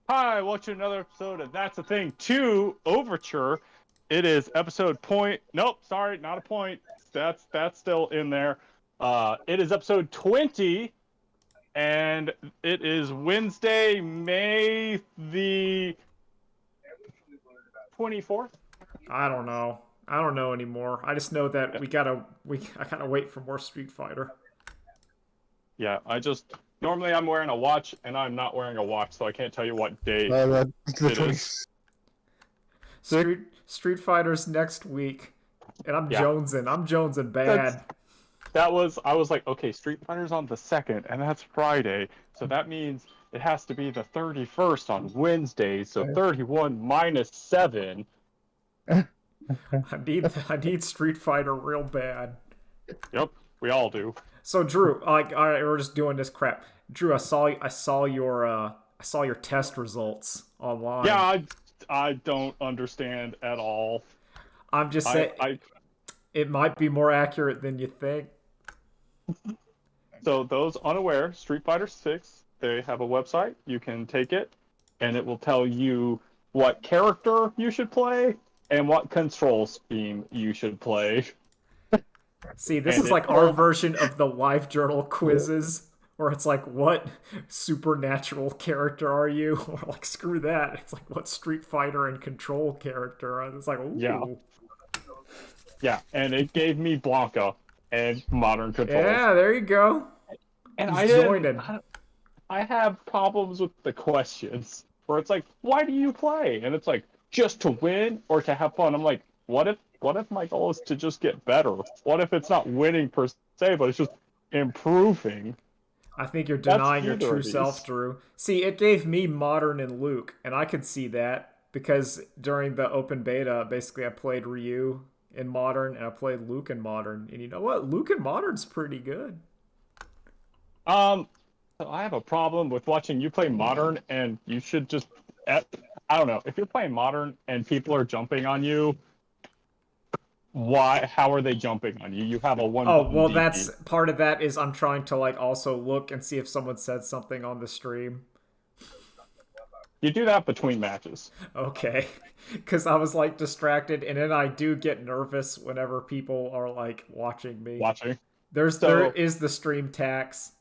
Hi, welcome to another episode of That's a Thing 2 Overture. It is episode point. Nope, sorry, not a point. That's still in there. It is episode 20, and it is Wednesday, May the 24th. I don't know. I don't know anymore. I just know that I gotta wait for more Street Fighter. Yeah, normally I'm wearing a watch, and I'm not wearing a watch, so I can't tell you what day The it 20. is. Street Fighter's next week, and I'm Yeah. jonesing. I'm jonesing That's bad. I was like, okay, Street Fighter's on the 2nd, and that's Friday, so that means it has to be the 31st on Wednesday, so 31 minus 7. I need Street Fighter real bad. Yep, we all do. So Drew, like, all right, we're just doing this crap. Drew, I saw your test results online. Yeah, I don't understand at all. I'm just saying it might be more accurate than you think. So those unaware, Street Fighter 6, they have a website. You can take it, and it will tell you what character you should play and what control scheme you should play. See, this And is like our version of the live journal quizzes, where it's like, what supernatural character are you? Or like, screw that. It's like, what Street Fighter and Control character? And it's like, ooh. Yeah, and it gave me Blanca and modern controls. Yeah, there you go. And I have problems with the questions where it's like, why do you play? And it's like, just to win or to have fun. I'm like, what if my goal is to just get better? What if it's not winning per se, but it's just improving? I think you're denying your either true of these. self, Drew. See, it gave me Modern and Luke, and I could see that because during the open beta, basically I played Ryu in Modern and I played Luke in Modern. And you know what? Luke in Modern's pretty good. So I have a problem with watching you play modern, and you should just, I don't know, if you're playing modern and people are jumping on you, how are they jumping on you? You have a one. Oh, well, DP. that's part of that is I'm trying to like also look and see if someone said something on the stream. You do that between matches. Okay. Because I was like distracted, and then I do get nervous whenever people are like watching me. There is the stream tax.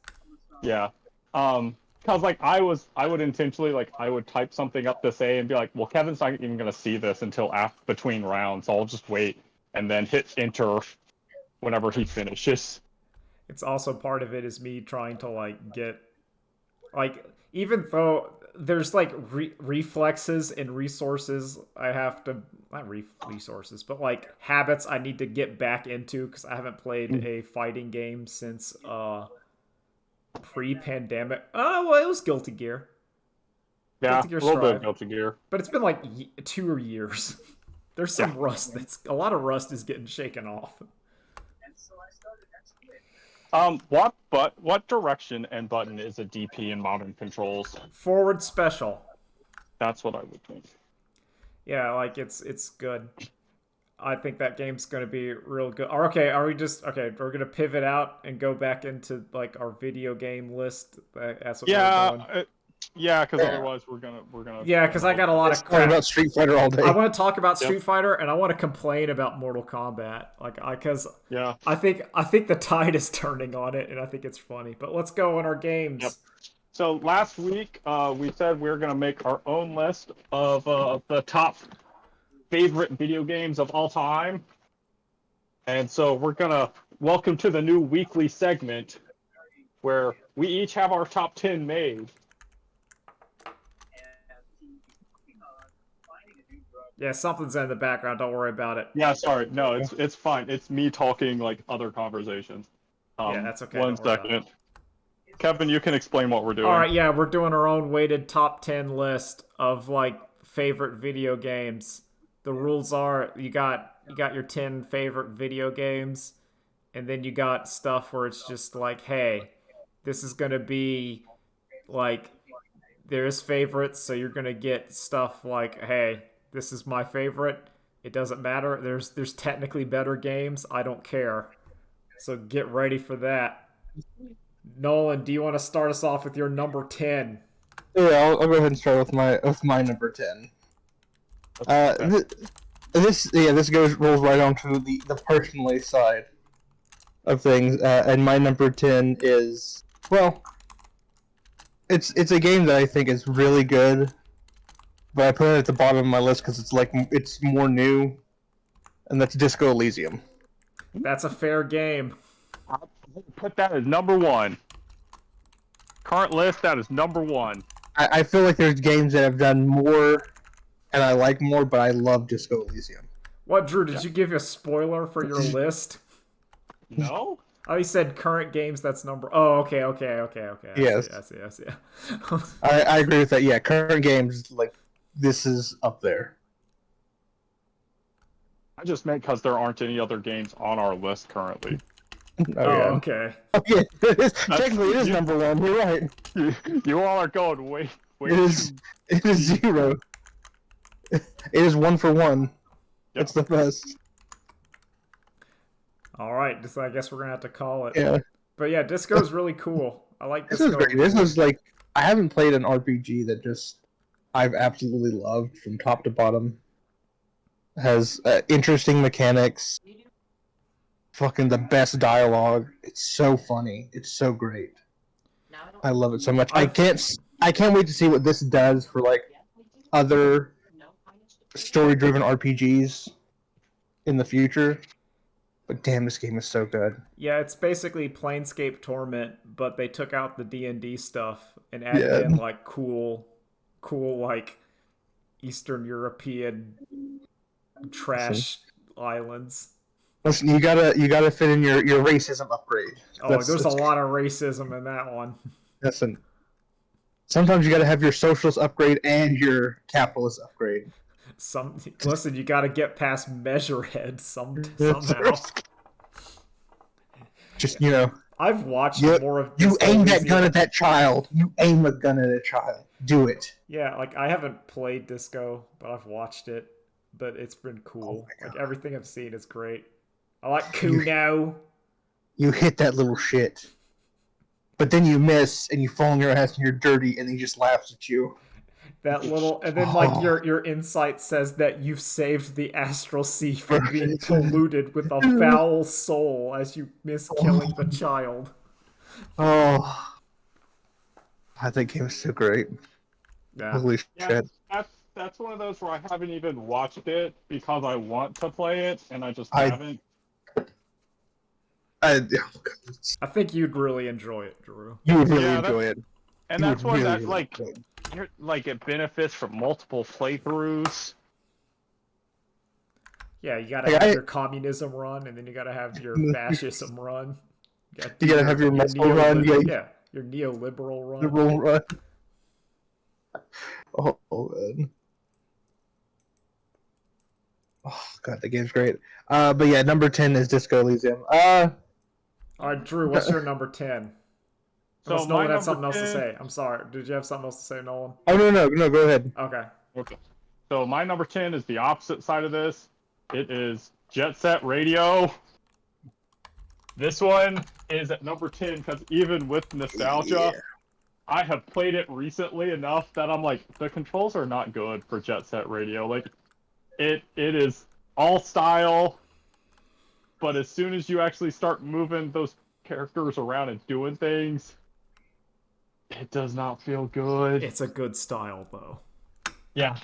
Yeah. Cause like I would intentionally like I would type something up to say and be like, well, Kevin's not even gonna see this until between rounds, so I'll just wait and then hit enter whenever he finishes. It's also part of it is me trying to like get like, even though there's like reflexes and resources I have to, not resources, but like habits I need to get back into because I haven't played a fighting game since pre-pandemic. Oh, well, it was Guilty Gear. Yeah, Guilty Gear a little bit Strive. of Guilty Gear. But it's been like 2 years. There's some rust a lot of rust is getting shaken off. What direction and button is a DP in modern controls? Forward special. That's what I would think. Yeah, like it's good. I think that game's gonna be real good. Okay, we're gonna pivot out and go back into like our video game list. That's what we're doing. Because otherwise we're gonna. Yeah, because I got a lot of Talk crap. about Street Fighter all day. I want to talk about Street Fighter, and I want to complain about Mortal Kombat. I think the tide is turning on it, and I think it's funny. But let's go on our games. Yep. So last week we said we were gonna make our own list of the top favorite video games of all time, and so we're gonna welcome to the new weekly segment where we each have our top 10 made. Yeah, something's in the background. Don't worry about it. Yeah, sorry. No, it's fine. It's me talking like other conversations. Yeah, that's okay. One second. Kevin, you can explain what we're doing. All right, yeah, we're doing our own weighted top 10 list of like favorite video games. The rules are you got your 10 favorite video games, and then you got stuff where it's just like, hey, this is gonna be like there's favorites, so you're gonna get stuff like, hey, this is my favorite. It doesn't matter. There's technically better games. I don't care. So get ready for that. Nolan, do you want to start us off with your number 10? Yeah, I'll go ahead and start with my number 10. Okay. This rolls right onto the personally side of things, and my number 10 is, well, it's a game that I think is really good, but I put it at the bottom of my list because it's more new, and that's Disco Elysium. That's a fair game. I'll put that as number one. Current list, that is number one. I feel like there's games that have done more, and I like more, but I love Disco Elysium. What, Drew? Did you give a spoiler for your list? No? Oh, you said current games. That's number. Oh, okay. Yes. I see. I agree with that. Yeah, current games, like, this is up there. I just meant because there aren't any other games on our list currently. Oh, yeah. okay. Oh, yeah, technically it is number one. You're right. You all are going way. It is 0. It is 1 for 1. Yeah. It's the best. All right. Just I guess we're gonna have to call it. Yeah. But yeah, Disco's really cool. I like This Disco. is great. This is like, I haven't played an RPG that just I've absolutely loved from top to bottom. Has interesting mechanics. Fucking the best dialogue. It's so funny. It's so great. I love it so much. I can't wait to see what this does for like other story-driven RPGs in the future. But damn, this game is so good. Yeah, it's basically Planescape Torment, but they took out the D&D stuff and added in like cool like Eastern European trash islands. Listen, you gotta fit in your racism upgrade. Oh, there's a lot of racism in that one. Listen, sometimes you gotta have your socialist upgrade and your capitalist upgrade. Listen, you got to get past Measurehead somehow. Just I've watched more of. You aim that gun at that child. You aim a gun at a child. Do it. Yeah, like I haven't played Disco, but I've watched it. But it's been cool. Like everything I've seen is great. I like Kuno. You hit that little shit, but then you miss and you fall on your ass and you're dirty, and he just laughs at you. That little, and then like your insight says that you've saved the astral sea from being polluted with a foul soul as you miss killing the child. Oh, I think he was so great. Yeah. Holy shit! That's one of those where I haven't even watched it because I want to play it and I just haven't. I think you'd really enjoy it, Drew. You would really enjoy it, and that's one that like it benefits from multiple playthroughs. Yeah, you gotta have your communism run, and then you gotta have your fascism run. You gotta have your muscle run. Yeah, your neoliberal run. Liberal run. Oh man. Oh god, the game's great. But yeah, number 10 is Disco Elysium. All right, Drew, what's your number 10? Unless Nolan had something else to say. I'm sorry. Did you have something else to say, Nolan? Oh no, go ahead. Okay. So my number 10 is the opposite side of this. It is Jet Set Radio. This one is at number 10 because even with nostalgia, I have played it recently enough that I'm like, the controls are not good for Jet Set Radio. Like, it is all style, but as soon as you actually start moving those characters around and doing things, it does not feel good. It's a good style, though. Yeah.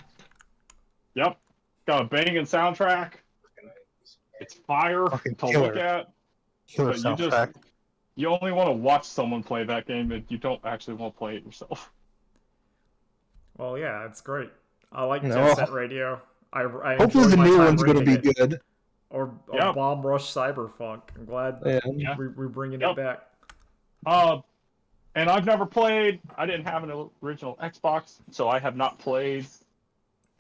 Yep. Got a banging soundtrack. It's fire to look at. Killer soundtrack. You only want to watch someone play that game, and you don't actually want to play it yourself. Well, yeah, it's great. I like Jet Set Radio. I hopefully the new one's going to be good. Or Bomb Rush Cyberpunk. I'm glad we're bringing it back. And I've never played. I didn't have an original Xbox, so I have not played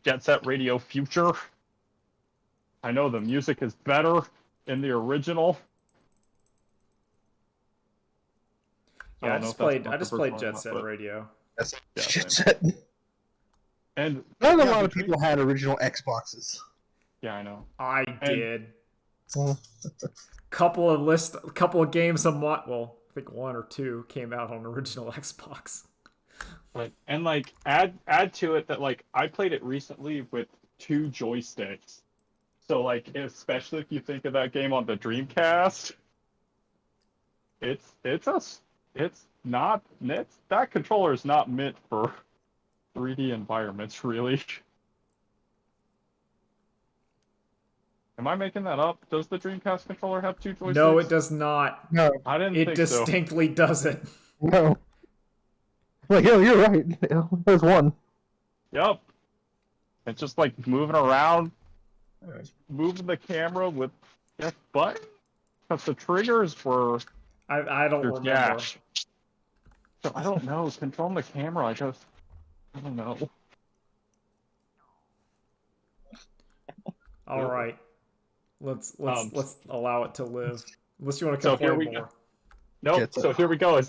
Jet Set Radio Future. I know the music is better in the original. Yeah, I just played Jet Set Radio. Jet Set. And not a lot of people had original Xboxes. Yeah, I know. I did. Couple of games I think 1 or 2 came out on original Xbox. Like add to it that like I played it recently with 2 joysticks. So like especially if you think of that game on the Dreamcast, it's that controller is not meant for 3D environments really. Am I making that up? Does the Dreamcast controller have 2 joysticks? No, it does not. No, I didn't It think so. distinctly doesn't. no. Like, yo, you're right. There's one. Yep. It's just like moving around, moving the camera with F button. Because the triggers were I don't remember. dash. So I don't know. Controlling the camera, I don't know. All right. Let's allow it to live. Unless you want to So here complain we more. go. Nope. Gets So it. here we go.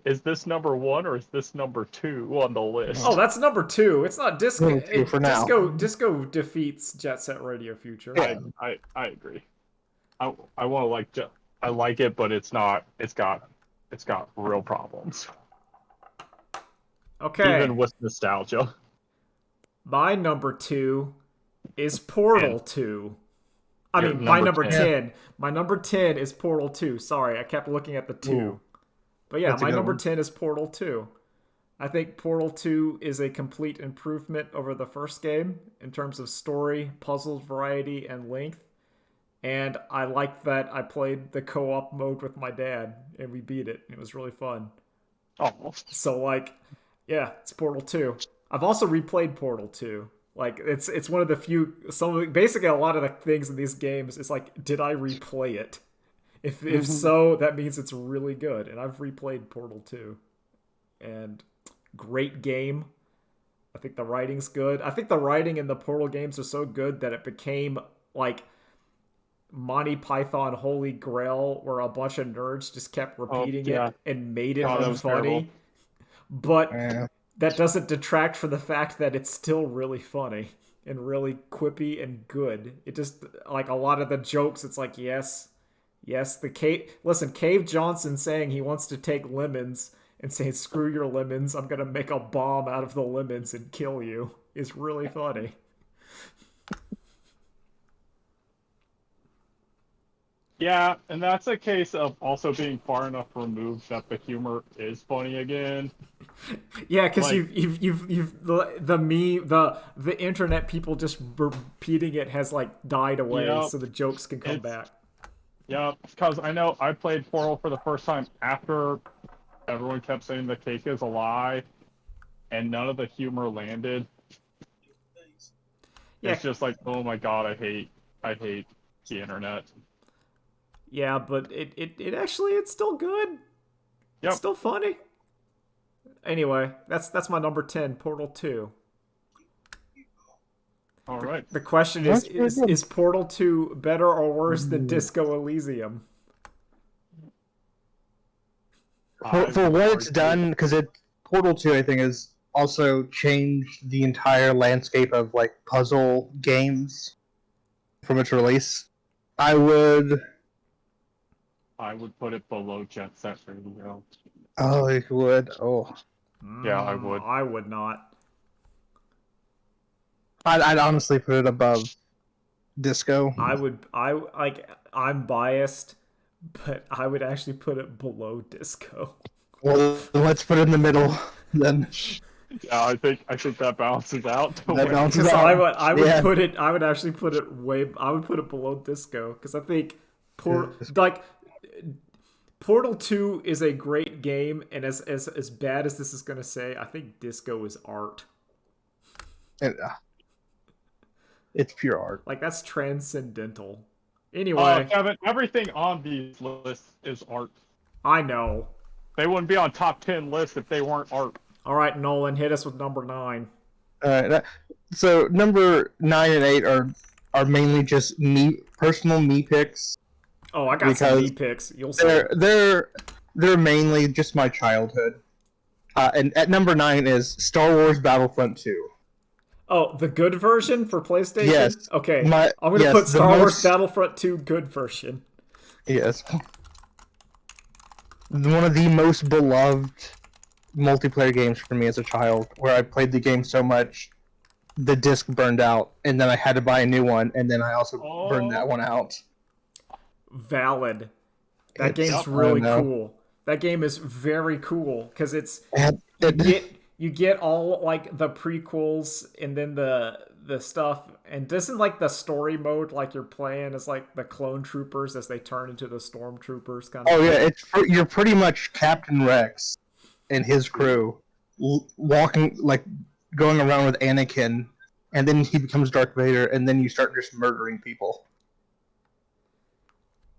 Is this number 1 or is this number 2 on the list? Oh, that's number 2. It's not Disco. Number 2 for now. Disco defeats Jet Set Radio Future. Yeah. I agree. I want to like I like it, but it's not. It's got real problems. Okay. Even with nostalgia. My number 2 is Portal 2. I Your mean, my number number 10. My number 10 is Portal 2. Sorry, I kept looking at the 2. Ooh. But yeah, That's a my good number one. 10 is Portal 2. I think Portal 2 is a complete improvement over the first game in terms of story, puzzle variety, and length. And I liked that I played the co-op mode with my dad, and we beat it. It was really fun. Oh, So, like, yeah, it's Portal 2. I've also replayed Portal 2. Like, it's one of the few... basically, a lot of the things in these games is like, did I replay it? If so, that means it's really good. And I've replayed Portal 2. And great game. I think the writing's good. I think the writing in the Portal games are so good that it became, like, Monty Python Holy Grail, where a bunch of nerds just kept repeating yeah. it and made it God, that look was funny. terrible. But Yeah. that doesn't detract from the fact that it's still really funny and really quippy and good. It just, like, a lot of the jokes, it's like, yes, Cave Johnson saying he wants to take lemons and saying, screw your lemons, I'm gonna make a bomb out of the lemons and kill you, is really funny. Yeah, and that's a case of also being far enough removed that the humor is funny again. Yeah, because Like- you've the meme, the internet people just repeating it has like died away, Yep. so the jokes can come It's- back. Yeah, because I know I played Portal for the first time after everyone kept saying the cake is a lie, and none of the humor landed. Yeah. It's just like, oh my god, I hate the internet. Yeah, but it actually, it's still good. Yep. It's still funny. Anyway, that's my number 10, Portal 2. All right. The question That's pretty good. is Portal 2 better or worse than Disco Elysium? For what it's done, because Portal 2, I think, has also changed the entire landscape of like puzzle games from its release. I would put it below Jet Set Radio. Oh, you would. Oh, Yeah, I would. I would not. I'd honestly put it above Disco. I'm biased, but I would actually put it below Disco. Well, let's put it in the middle then. Yeah, I think that balances out. That balances Because out. I would Yeah. put it. I would actually put it I would put it below Disco because I think Portal 2 is a great game, and as bad as this is gonna say, I think Disco is art. It's pure art. Like, that's transcendental. Anyway, Kevin, everything on these lists is art. I know. They wouldn't be on top 10 lists if they weren't art. All right, Nolan, hit us with number 9. So number 9 and 8 are mainly just personal me picks. Oh, I got some Because me picks. You'll see. They're mainly just my childhood. And at number 9 is Star Wars Battlefront 2. Oh, the good version for PlayStation? Yes. Okay. My- I'm going to yes, put the Star Wars most- Battlefront 2 good version. Yes. One of the most beloved multiplayer games for me as a child, where I played the game so much, the disc burned out, and then I had to buy a new one, and then I also burned that one out. Valid. That It's game's fun, really though. cool. That game is very cool because it's And you get all like the prequels and then the stuff, and doesn't like the story mode like you're playing as like the clone troopers as they turn into the stormtroopers kind of. Oh yeah, you're pretty much Captain Rex and his crew walking like going around with Anakin, and then he becomes Darth Vader, and then you start just murdering people.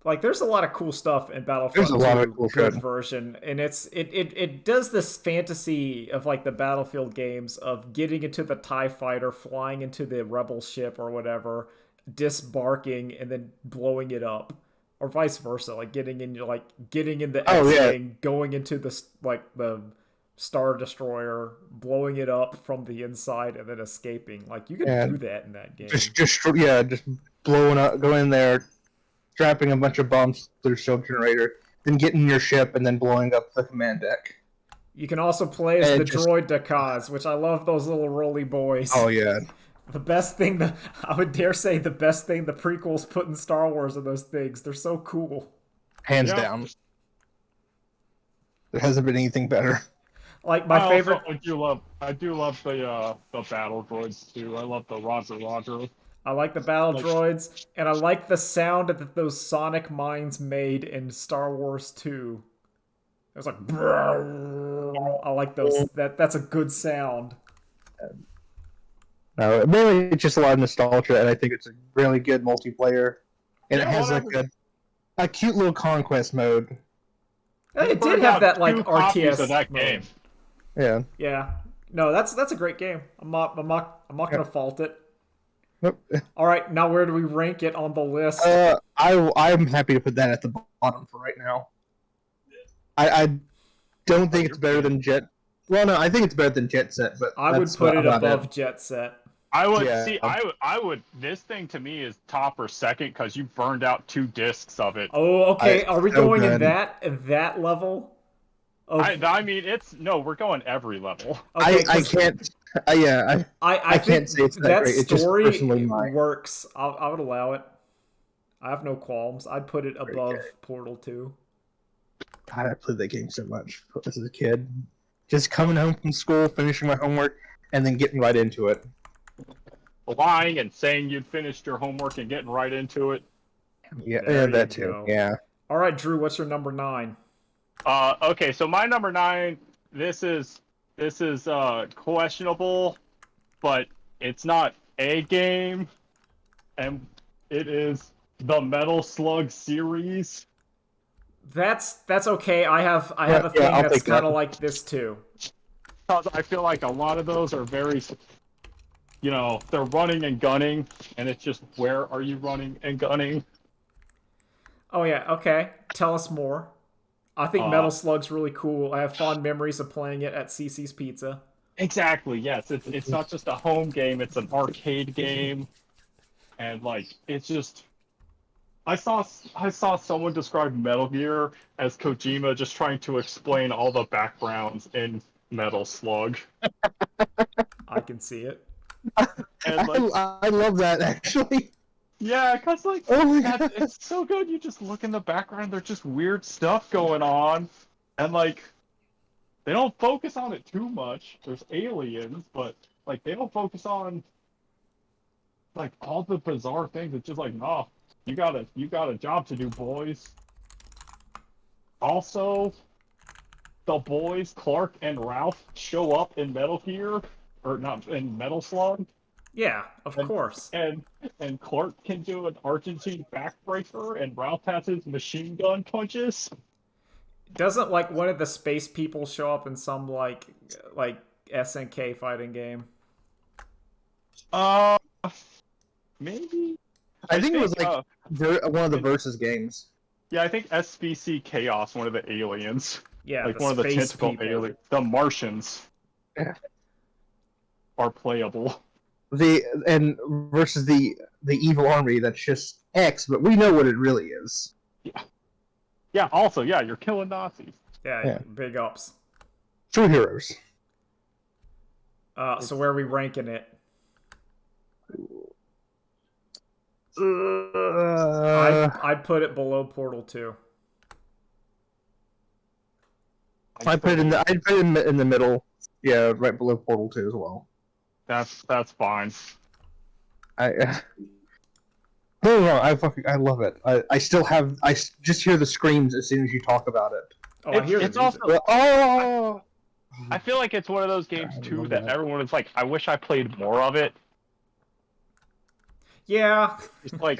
Like, there's a lot of cool stuff in Battlefront There's a lot of 2 cool good shit. version, and it does this fantasy of like the Battlefield games of getting into the TIE fighter, flying into the rebel ship or whatever, disbarking and then blowing it up, or vice versa, like getting in the X-wing, going into the the Star Destroyer, blowing it up from the inside, and then escaping. Like, you can do that in that game. Just blowing up, go in there, strapping a bunch of bombs to their shield generator, then getting in your ship and then blowing up the command deck. You can also play as the droid Dakaz, which I love those little roly boys. Oh yeah. The best thing, I would dare say the best thing the prequels put in Star Wars are those things. They're so cool. Hands down. There hasn't been anything better. Like, my favorite... I do love the battle droids too. I love the Roger. I like the battle droids, and I like the sound that those sonic mines made in Star Wars 2. It was like, I like those. That's a good sound. No, mainly it's just a lot of nostalgia, and I think it's a really good multiplayer. And it has a cute little conquest mode. It did have that like RTS of that game. Yeah. Yeah. No, that's a great game. I'm not gonna fault it. Nope. All right, now where do we rank it on the list? I'm happy to put that at the bottom for right now. I don't think it's better than Jet. Well, no, I think it's better than Jet Set, but I would put it above Jet Set. I would. This thing to me is top or second because you burned out 2 discs of it. Oh, okay. Are we going in that level? I mean, we're going every level. Okay, I can't. I can't say it's that great. It's just personally mine. Works. I would allow it. I have no qualms. I'd put it above Portal 2. God, I played that game so much as a kid. Just coming home from school, finishing my homework, and then getting right into it. Lying and saying you'd finished your homework and getting right into it. Yeah, that too. Go. Yeah. All right, Drew, what's your number 9? Okay, so my number 9. This is questionable, but it's not a game, and it is the Metal Slug series. That's okay. I have a thing that's kind of like this too. Because I feel like a lot of those are very, they're running and gunning, and it's just, where are you running and gunning? Oh yeah, okay. Tell us more. I think Metal Slug's really cool. I have fond memories of playing it at CC's Pizza. Exactly, yes. It's not just a home game, it's an arcade game. And it's just, I saw someone describe Metal Gear as Kojima just trying to explain all the backgrounds in Metal Slug. I can see it. And I love that, actually. Yeah, because it's so good. You just look in the background, there's just weird stuff going on. And they don't focus on it too much. There's aliens, but they don't focus on all the bizarre things. It's just no, you got a job to do, boys. Also, the boys, Clark and Ralph, show up in Metal Gear, or not, in Metal Slug. Yeah, of course. And Clark can do an Argentine backbreaker, and Ralph has his machine gun punches. Doesn't one of the space people show up in some like SNK fighting game? Maybe. I think it was one of the Versus games. Yeah, I think SVC Chaos, one of the aliens. Yeah, one of the tentacle aliens. The Martians are playable. Versus the evil army that's just X, but we know what it really is. Yeah. Yeah. Also, you're killing Nazis. Yeah. Big ups. True Heroes. So where are we ranking it? I'd put it below Portal 2. I'd put it in the middle. Yeah, right below Portal 2 as well. That's fine. No, I love it. I still have. I just hear the screams as soon as you talk about it. Oh, I hear the music. Oh. I feel like it's one of those games too that everyone is like, I wish I played more of it. Yeah. It's like,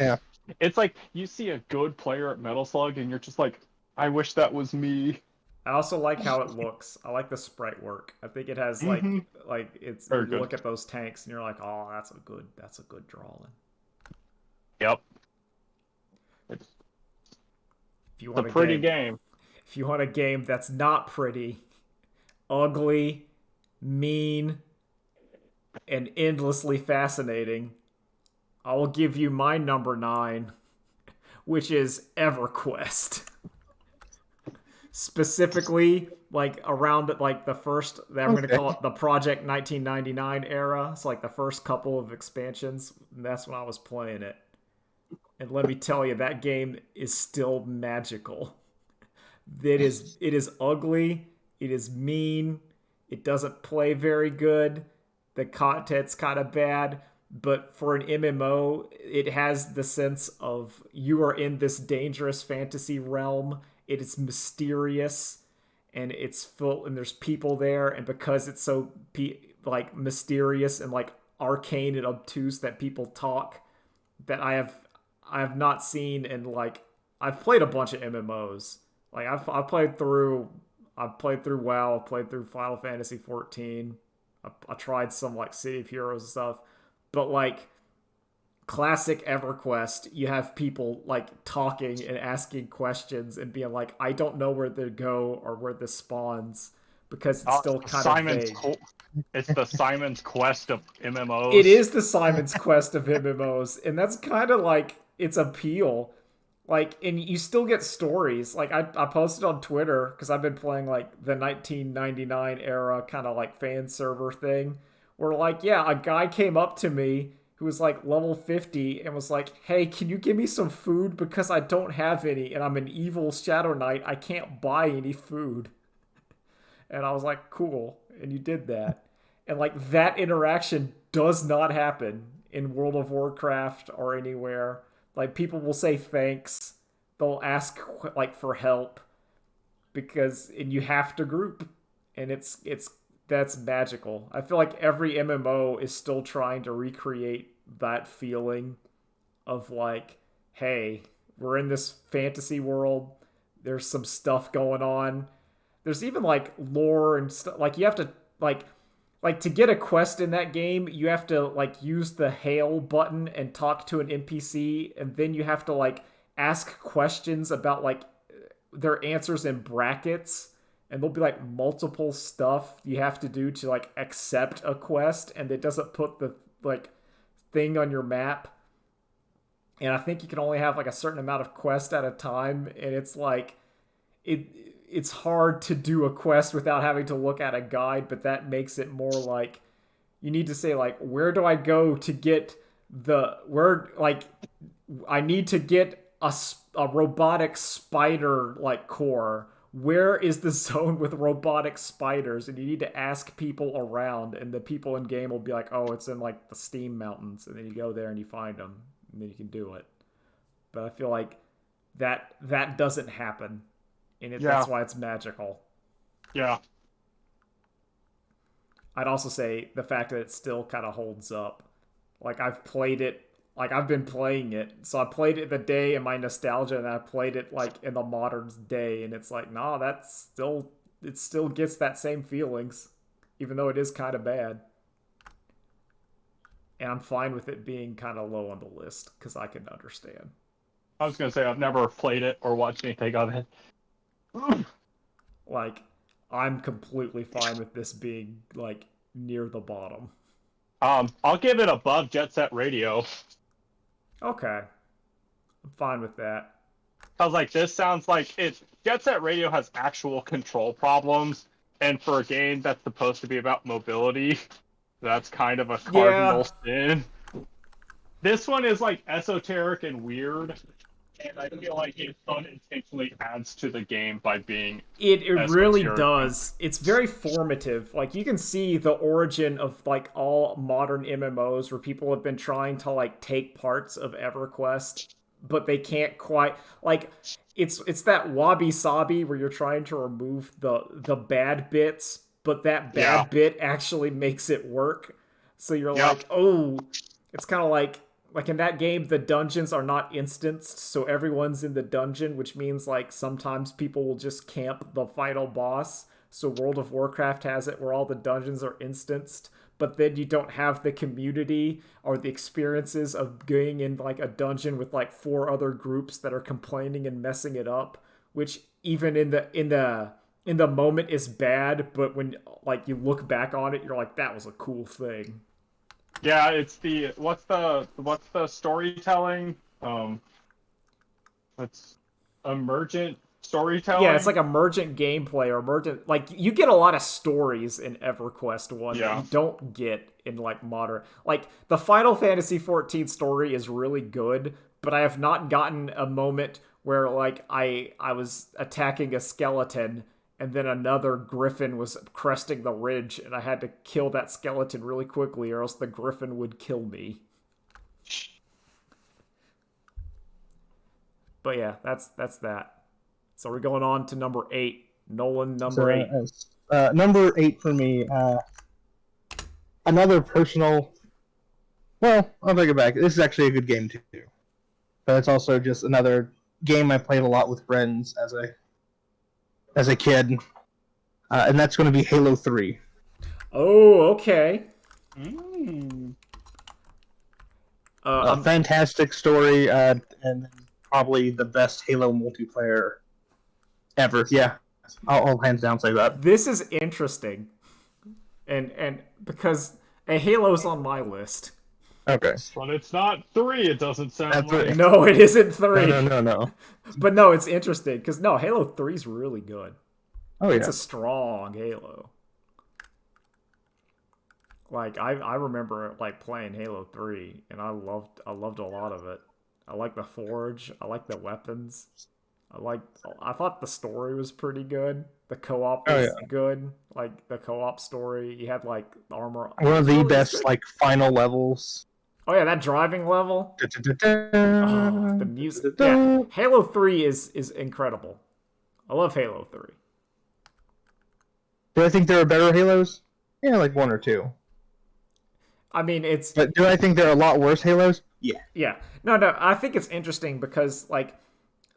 it's like you see a good player at Metal Slug, and you're just like, I wish that was me. I also like how it looks. I like the sprite work. I think it has like it's Very you good. look at those tanks and you're like, oh, that's a good drawing. Yep. If you It's a want pretty game. If you want a game that's not pretty, ugly, mean, and endlessly fascinating, I will give you my number 9, which is EverQuest. Specifically, like around like the first, I'm going to call it the Project 1999 era. It's like the first couple of expansions. And that's when I was playing it. And let me tell you, that game is still magical. It is ugly. It is mean. It doesn't play very good. The content's kind of bad. But for an MMO, it has the sense of you are in this dangerous fantasy realm. It is mysterious, and it's full, and there's people there, and because it's so like mysterious and like arcane and obtuse that people talk, that I have not seen in like I've played a bunch of MMOs. Like I've played through WoW, I've played through Final Fantasy 14. I tried some like City of Heroes and stuff, but like classic EverQuest, you have people like talking and asking questions and being like, I don't know where to go or where this spawns because it's still kind of vague. It's the Simon's Quest of MMOs. It is the Simon's Quest of MMOs, and that's kind of like its appeal. Like, and you still get stories. Like, I posted on Twitter because I've been playing like the 1999 era kind of like fan server thing, where like, yeah, a guy came up to me who was like level 50 and was like, hey, can you give me some food because I don't have any and I'm an evil Shadow Knight. I can't buy any food. And I was like, cool. And you did that. And like that interaction does not happen in World of Warcraft or anywhere. Like people will say thanks. They'll ask like for help and you have to group. And that's magical. I feel like every MMO is still trying to recreate that feeling of like, hey, we're in this fantasy world. There's some stuff going on. There's even like lore and stuff. Like you have to like to get a quest in that game, you have to like use the hail button and talk to an NPC, and then you have to like ask questions about like their answers in brackets. And there'll be like multiple stuff you have to do to like accept a quest, and it doesn't put the like thing on your map. And I think you can only have like a certain amount of quest at a time, and it's like it's hard to do a quest without having to look at a guide, but that makes it more like you need to say like, where do I go to get I need to get a robotic spider like core. Where is the zone with robotic spiders? And you need to ask people around, and the people in game will be like, oh, it's in like the Steam Mountains, and then you go there and you find them, and then you can do it. But I feel like that doesn't happen, and that's why it's magical. Yeah. I'd also say the fact that it still kind of holds up. Like I've played it. Like, I've been playing it. So I played it the day in my nostalgia, and I played it, like, in the modern day. And it's like, nah, it still gets that same feelings, even though it is kind of bad. And I'm fine with it being kind of low on the list, because I can understand. I was going to say, I've never played it or watched anything of it. Like, I'm completely fine with this being, like, near the bottom. I'll give it above Jet Set Radio. Okay. I'm fine with that. I was like, this sounds like it. Jet Set Radio has actual control problems, And for a game that's supposed to be about mobility, that's kind of a Yeah, cardinal sin. This one is like esoteric and weird, and I feel like it unintentionally adds to the game by being it really esoteric. does. It's very formative. Like you can see the origin of like all modern MMOs where people have been trying to like take parts of EverQuest, but they can't quite like it's that wabi sabi where you're trying to remove the bad bits, but that Yeah. bad bit actually makes it work. So you're Yep. like, oh, it's kind of like in that game, the dungeons are not instanced, so everyone's in the dungeon, which means like sometimes people will just camp the final boss. So World of Warcraft has it where all the dungeons are instanced, but then you don't have the community or the experiences of being in like a dungeon with like 4 other groups that are complaining and messing it up, which even in the moment is bad, but when like you look back on it, you're like, that was a cool thing. Yeah, it's the what's the storytelling? It's emergent storytelling. Yeah, it's like emergent gameplay or emergent. Like you get a lot of stories in EverQuest one that Yeah. you don't get in like modern. Like the Final Fantasy 14 story is really good, but I have not gotten a moment where like I was attacking a skeleton and then another griffin was cresting the ridge and I had to kill that skeleton really quickly or else the griffin would kill me. But yeah, that's that. So we're going on to number 8. Nolan, number 8. Number 8 for me. Another personal. Well, I'll take it back. This is actually a good game too, but it's also just another game I played a lot with friends as a kid, and that's going to be Halo 3. Oh, okay. A fantastic story, and probably the best Halo multiplayer ever. Yeah, I'll hands down say that. This is interesting, and because Halo's on my list. Okay. But it's not 3. It doesn't sound That's like. right. No, it isn't 3. No. But no, it's interesting because no, Halo 3 is really good. Oh yeah. It's a strong Halo. Like I remember like playing Halo 3 and I loved a lot of it. I like the forge, I like the weapons. I thought the story was pretty good. The co-op was good. Like the co-op story, you had like armor. One of the best like final levels. Oh yeah, that driving level. Oh, the music. Yeah, Halo 3 is incredible. I love Halo 3. Do I think there are better Halos? Yeah, like 1 or 2. I mean, it's. But do I think there are a lot worse Halos? Yeah. Yeah. No. I think it's interesting because like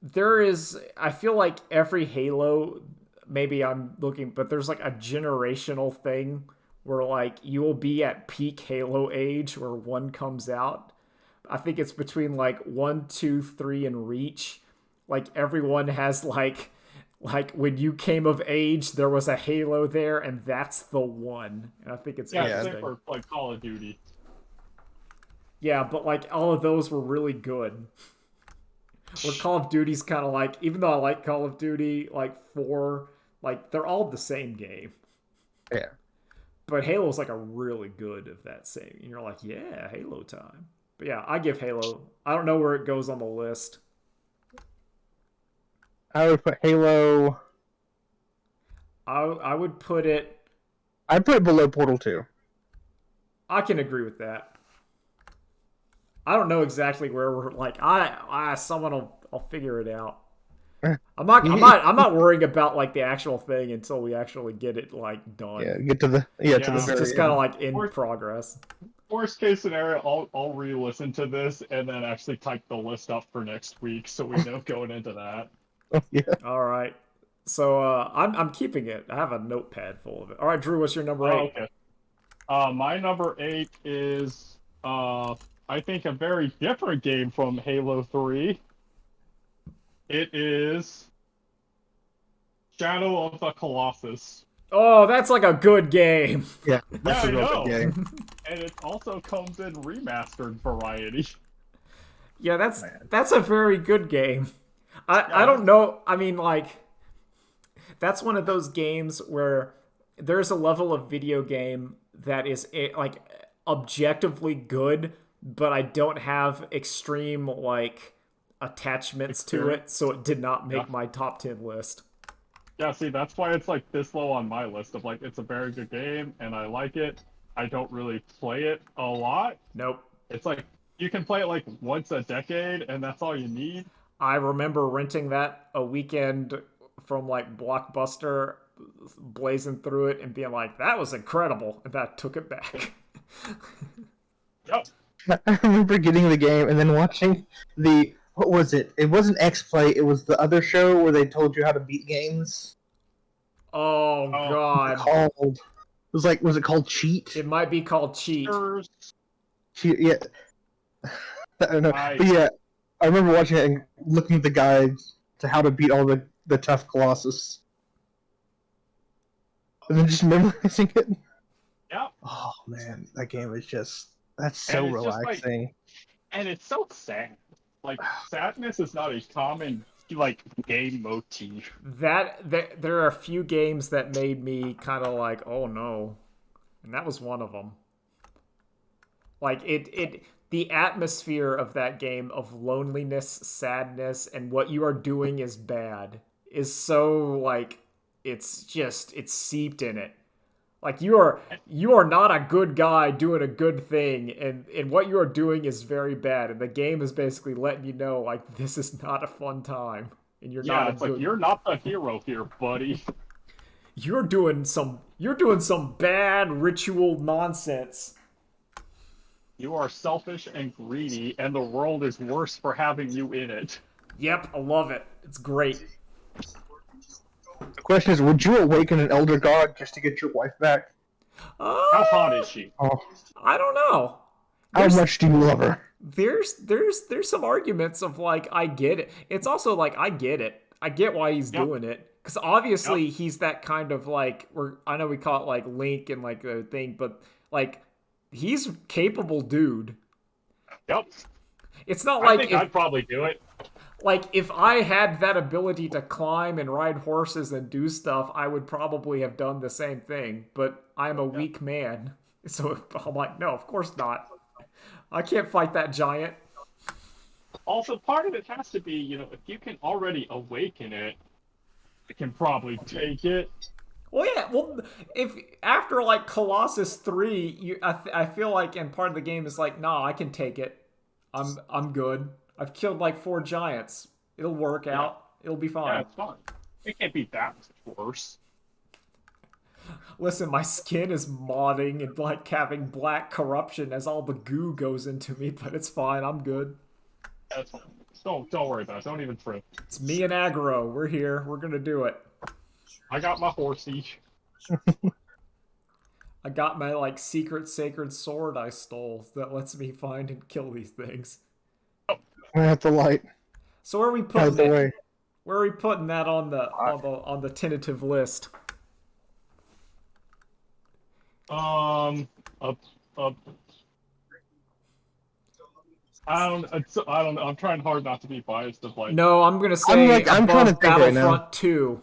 there is. I feel like every Halo. Maybe I'm looking, but there's like a generational thing where like you will be at peak Halo age where 1 comes out. I think it's between like 1, 2, 3, and Reach. Like everyone has like when you came of age, there was a Halo there, and that's the one. And I think it's interesting. Same for like Call of Duty. Yeah, but like all of those were really good. Where Call of Duty's kind of like, even though I like Call of Duty, like 4, like they're all the same game. Yeah. But Halo's like a really good of that same. And you're like, yeah, Halo time. But yeah, I give Halo. I don't know where it goes on the list. I would put Halo. I would put it. I'd put it below Portal 2. I can agree with that. I don't know exactly where we're like. I'll figure it out. I'm not worrying about like the actual thing until we actually get it like done. Yeah, get to the to the It's very just end. kind of like in progress. Worst case scenario, I'll re-listen to this and then actually type the list up for next week so we know going into that. Yeah. All right. So I'm keeping it. I have a notepad full of it. All right, Drew, what's your number 8? Okay. My number 8 is I think a very different game from Halo 3. It is Shadow of the Colossus. Oh, that's like a good game. Yeah, Yeah, I know. game. And it also comes in remastered variety. Yeah, that's a very good game. I don't know. I mean, like, that's one of those games where there's a level of video game that is like objectively good, but I don't have extreme like attachments to it, so it did not make my top 10 list. Yeah, see, that's why it's like this low on my list of like, it's a very good game and I like it. I don't really play it a lot. Nope. It's like, you can play it like once a decade and that's all you need. I remember renting that a weekend from like Blockbuster, blazing through it and being like, that was incredible, and that took it back. Yep. I remember getting the game and then watching what was it? It wasn't X-Play, it was the other show where they told you how to beat games. Oh God. Called. It was like, was it called Cheat? It might be called Cheat. Cheat, yeah. I don't know. But yeah, I remember watching it and looking at the guides to how to beat all the tough Colossus. And then just memorizing it. Yeah. Oh man, that game is that's so relaxing. Like, and it's so sad. Like, sadness is not a common like game motif. There are a few games that made me kind of like, oh no, and that was one of them. Like the atmosphere of that game of loneliness, sadness, and what you are doing is bad is so like it's seeped in it. Like you are not a good guy doing a good thing, and what you are doing is very bad, and the game is basically letting you know like this is not a fun time, and you're not. It's like you're not the hero here, buddy. You're doing some bad ritual nonsense. You are selfish and greedy, and the world is worse for having you in it. Yep, I love it. It's great. The question is, would you awaken an elder god just to get your wife back? How hot is she? Oh, I don't know. how much do you love her? There's some arguments of like I get it. It's also like I get it. I get why he's doing it because obviously he's that kind of like I know we call it like Link and like the thing, but like he's capable dude. Yep. It's not like I think I'd probably do it. Like, if I had that ability to climb and ride horses and do stuff, I would probably have done the same thing. But I'm a weak man. So I'm like, no, of course not. I can't fight that giant. Also, part of it has to be, if you can already awaken it, it can probably take it. Well, yeah. Well, if after, like, Colossus 3, I feel like, and part of the game is like, nah, I can take it. I'm good. I've killed like 4 giants. It'll work out. It'll be fine. Yeah, it's fine. It can't be that much worse. Listen, my skin is modding and like having black corruption as all the goo goes into me, but it's fine. I'm good. That's fine. Don't worry about it. Don't even trip. It's me and Aggro. We're here. We're gonna do it. I got my horsey. I got my like secret sacred sword I stole that lets me find and kill these things. I have the light. So where are we putting it? Where are we putting that on the tentative list? I don't know. I'm trying hard not to be biased. Of like, no, I'm gonna say I'm trying to think Battlefront right 2.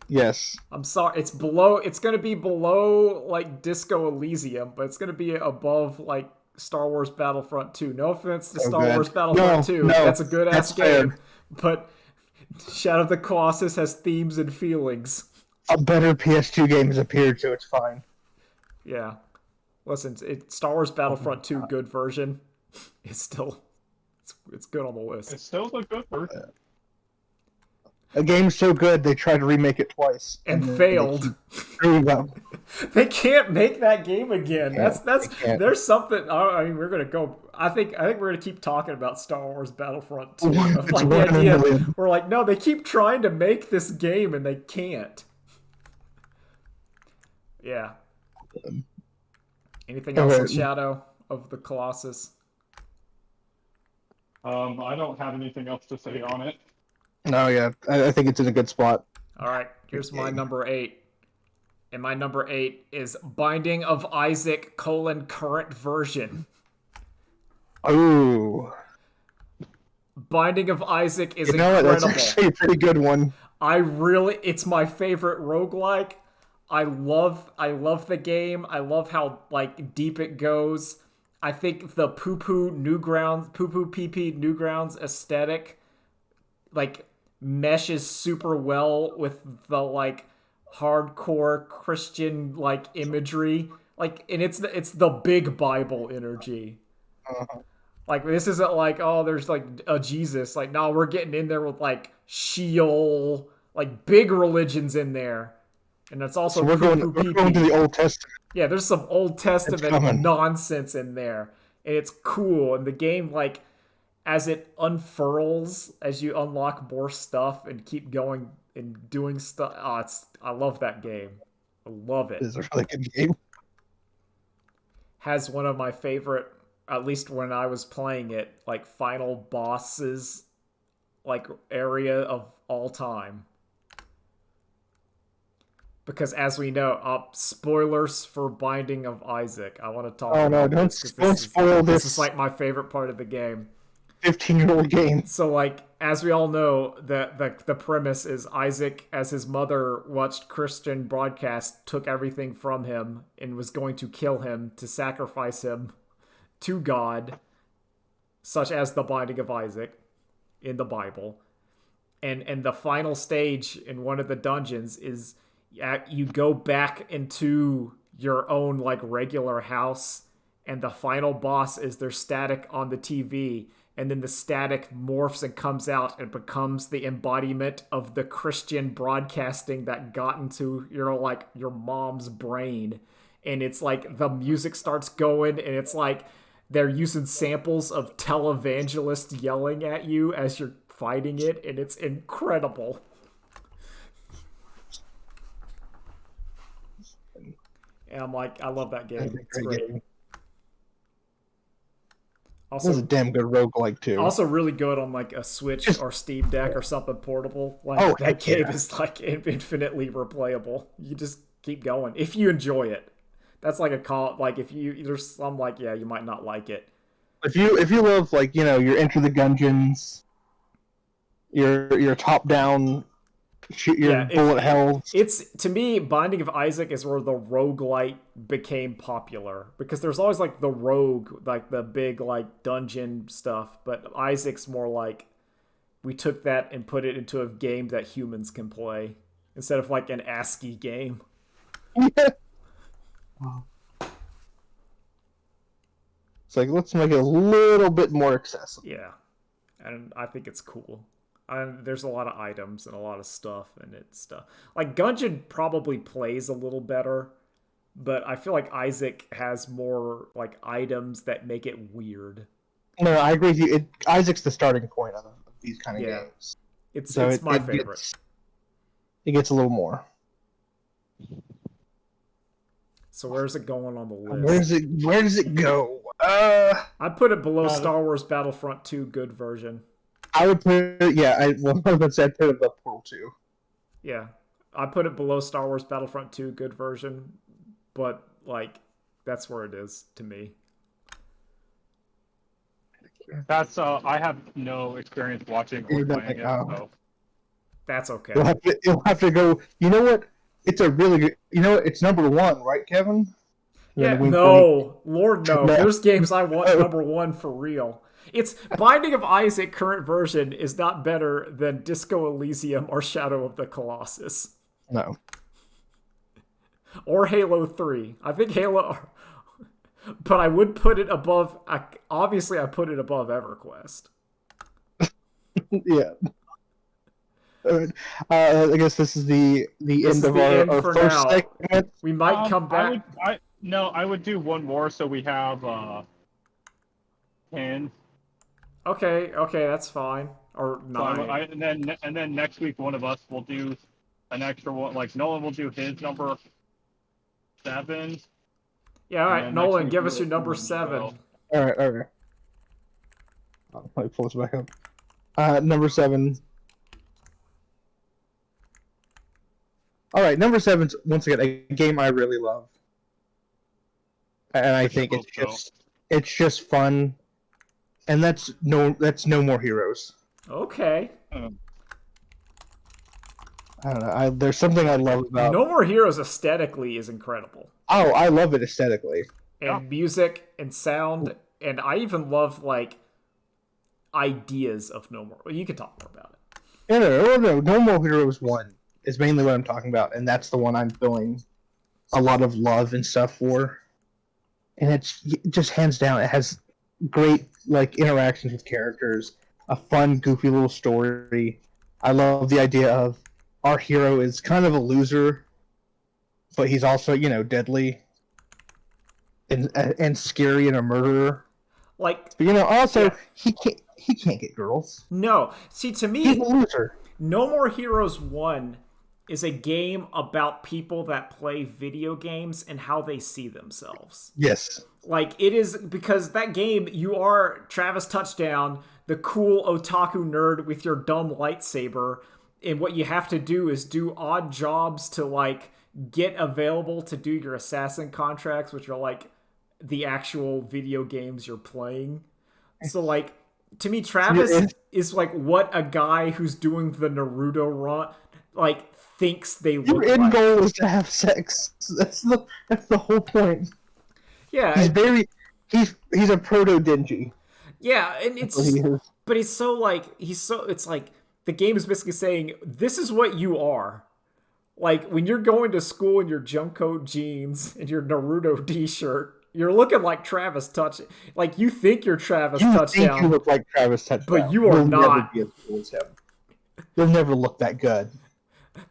Yes. I'm sorry. It's below. It's gonna be below like Disco Elysium, but it's gonna be above like Star Wars Battlefront 2. No offense to Star Wars Battlefront 2. That's a good ass game. Fair. But Shadow of the Colossus has themes and feelings. A better PS2 game has appeared, so it's fine. Yeah. Listen, Star Wars Battlefront 2 good version. It's still it's good on the list. It's still a good version. A game's so good they tried to remake it twice and failed. They can't make that game again. There's something. I mean, we're gonna go. I think we're gonna keep talking about Star Wars Battlefront 2. Like the idea, we're like, no, they keep trying to make this game and they can't. Yeah. Anything else in Shadow of the Colossus? I don't have anything else to say on it. No, yeah, I think it's in a good spot. All right, here's my number 8. And my number 8 is Binding of Isaac: current version. Oh. Binding of Isaac is incredible. That's actually a pretty good one. It's my favorite roguelike. I love the game. I love how like deep it goes. I think the poo poo pee pee Newgrounds aesthetic like meshes super well with the like hardcore Christian like imagery. Like, and it's the big Bible energy. Uh-huh. Like, this isn't like, oh, there's like a Jesus. Like, no, we're getting in there with like Sheol, like big religions in there. And it's also So we're going to the Old Testament. Yeah, there's some Old Testament coming. nonsense in there. And it's cool. And the game, like, as it unfurls, as you unlock more stuff and keep going and doing stuff. Oh, I love that game. I love it. It is a really good game. Has one of my favorite, at least when I was playing it, like final bosses, like area of all time. Because as we know, spoilers for Binding of Isaac. I want to talk about this because don't spoil this. This is like my favorite part of the game. 15-year-old game. So, like, as we all know, the premise is Isaac, as his mother watched Christian broadcast, took everything from him and was going to kill him to sacrifice him to God, such as the Binding of Isaac in the Bible. And the final stage in one of the dungeons is you go back into your own like regular house, and the final boss is their static on the TV, and then the static morphs and comes out and becomes the embodiment of the Christian broadcasting that got into your mom's brain. And it's like the music starts going, and it's like they're using samples of televangelists yelling at you as you're fighting it, and it's incredible. And I'm like, I love that game. It's great. Game. Also, it was a damn good roguelike too. Also really good on like a Switch or Steam Deck or something portable. Like that game is like infinitely replayable. You just keep going if you enjoy it. That's like a call. Like if you there's some like you might not like it. If you love like your Enter the Gungeons, your top down. Shoot your bullet hells. It's to me, Binding of Isaac is where the roguelite became popular, because there's always like the rogue, like the big like dungeon stuff, but Isaac's more like we took that and put it into a game that humans can play instead of like an ASCII game. Yeah. It's like, let's make it a little bit more accessible. Yeah, and I think it's cool. There's a lot of items and a lot of stuff, and it's stuff like Gungeon probably plays a little better, but I feel like Isaac has more like items that make it weird. No, I agree with you. Isaac's the starting point of these kind of games. It's my favorite. It gets a little more. So where's it going on the list? Where does it go? I put it below Star Wars Battlefront 2 good version. I would put it, I was said put it above Portal 2. Yeah, I put it below Star Wars Battlefront 2 good version, but like that's where it is to me. That's I have no experience watching or playing it, so that's okay. You'll have to go. You know what? It's a really good. It's number one, right, Kevin? Yeah. No, Lord no. There's games I want number one for real. It's Binding of Isaac current version is not better than Disco Elysium or Shadow of the Colossus. No. Or Halo 3. I think Halo... But I would put it above... Obviously, I put it above EverQuest. Yeah. I guess this is the end of our first segment. We might come back... I would do one more so we have 10. Okay, that's fine. Or 9. And then next week one of us will do an extra one. Like Nolan will do his number 7. Yeah, all right, Nolan, give us your number 7. All right. Let me pull this back up. Number 7. All right, number 7's once again a game I really love, and I think it's just fun. And that's No More Heroes. Okay. I don't know. There's something I love about. No More Heroes aesthetically is incredible. Oh, I love it aesthetically. Yeah. And music and sound, and I even love like ideas of No More. Well, you can talk more about it. No. No More Heroes 1 is mainly what I'm talking about, and that's the one I'm feeling a lot of love and stuff for. And it's just hands down, it has great like interactions with characters, a fun, goofy little story. I love the idea of our hero is kind of a loser, but he's also, deadly and scary and a murderer. Like, But also yeah. he can't get girls. No. See, to He's me, a loser. No More Heroes 1 is a game about people that play video games and how they see themselves. Yes. Like, it is because that game, you are Travis Touchdown, the cool otaku nerd with your dumb lightsaber, and what you have to do is do odd jobs to, like, get available to do your assassin contracts, which are, like, the actual video games you're playing. So, like, to me, Travis is, like, what a guy who's doing the Naruto run, like, thinks they look Your end like. goal is to have sex. That's the whole point. Yeah, He's a proto Denji. yeah, and it's but he's so like it's like the game is basically saying this is what you are. Like when you're going to school in your Junko jeans and your Naruto t-shirt, you're looking like Travis Touchdown. Like you think you're Travis Touchdown. Think you look like Travis Touchdown, but you are You'll not. Never be as cool as him. You'll never look that good.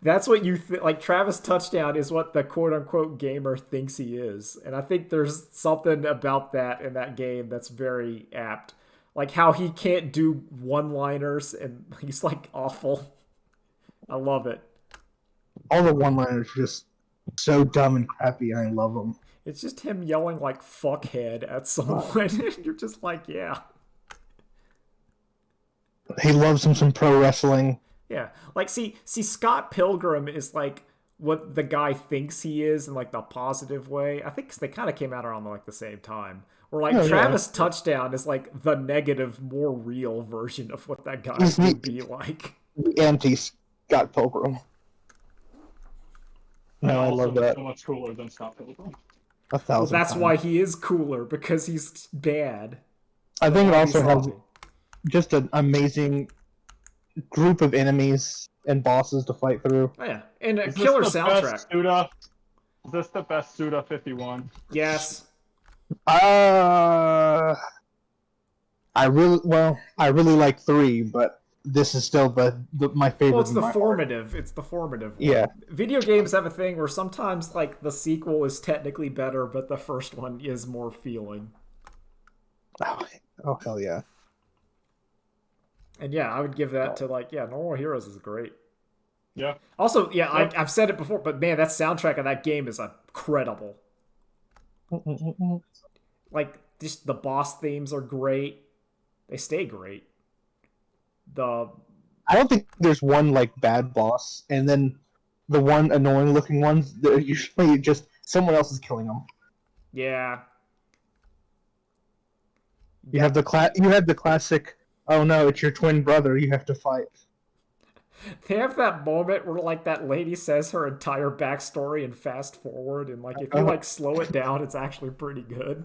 That's what you like. Travis Touchdown is what the quote unquote gamer thinks he is, and I think there's something about that in that game that's very apt. Like how he can't do one-liners and he's like awful. I love it. All the one-liners are just so dumb and crappy. I love them. It's just him yelling like "fuckhead" at someone, and you're just like, yeah. He loves him some pro wrestling. Yeah, like see, Scott Pilgrim is like what the guy thinks he is in like the positive way. I think they kind of came out around like the same time. Or like Travis Touchdown is like the negative, more real version of what that guy would be like. Anti-Scott Pilgrim. No, I love that. So much cooler than Scott Pilgrim. 1,000 Well, that's times. why he is cooler because he's bad. I think it also has just an amazing group of enemies and bosses to fight through. Oh, yeah, and a killer soundtrack. Is this the best Suda 51? Yes. I really like 3, but this is still my favorite. Well, it's the formative. It's the formative one. Yeah. Video games have a thing where sometimes like the sequel is technically better, but the first one is more feeling. Oh hell yeah. And yeah, I would give that to like, yeah, No More Heroes is great. Yeah. Also, yeah, I've said it before, but man, that soundtrack of that game is incredible. Like, just the boss themes are great. They stay great. I don't think there's one like bad boss, and then the one annoying looking ones, they're usually just someone else is killing them. Yeah. You have the classic. Oh no, it's your twin brother. You have to fight. They have that moment where like that lady says her entire backstory and fast forward, and like if you like slow it down, it's actually pretty good.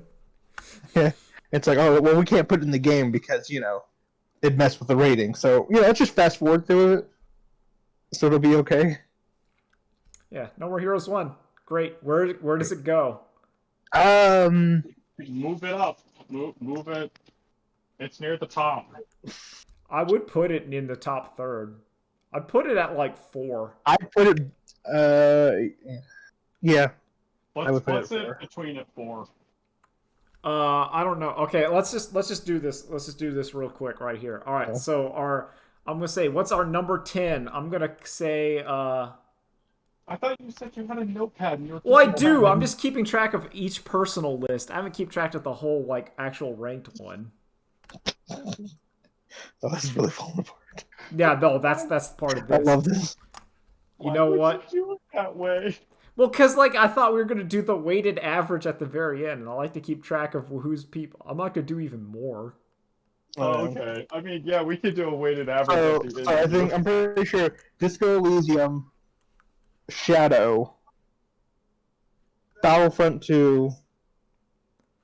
Yeah, it's like, oh well, we can't put it in the game because it'd mess with the rating. So let's just fast forward through it, so it'll be okay. Yeah, No More Heroes 1, great. Where does it go? Move it up. Move it. It's near the top. I would put it in the top third. I'd put it at like 4. I put it. Yeah. What's it between at 4? I don't know. Okay, let's just do this. Let's just do this real quick right here. All right. So I'm gonna say what's our number 10. I'm gonna say. I thought you said you had a notepad. And you were well, I do. I'm just keeping track of each personal list. I haven't keep track of the whole like actual ranked one. Oh, this is really falling apart. Yeah, no, that's part of this. I love this. You know what? You do it that way? Well, because like I thought we were gonna do the weighted average at the very end, and I like to keep track of who's people. I'm not gonna do even more. Oh, okay. I mean, yeah, we could do a weighted average. So I'm pretty sure Disco Elysium Shadow, Battlefront 2,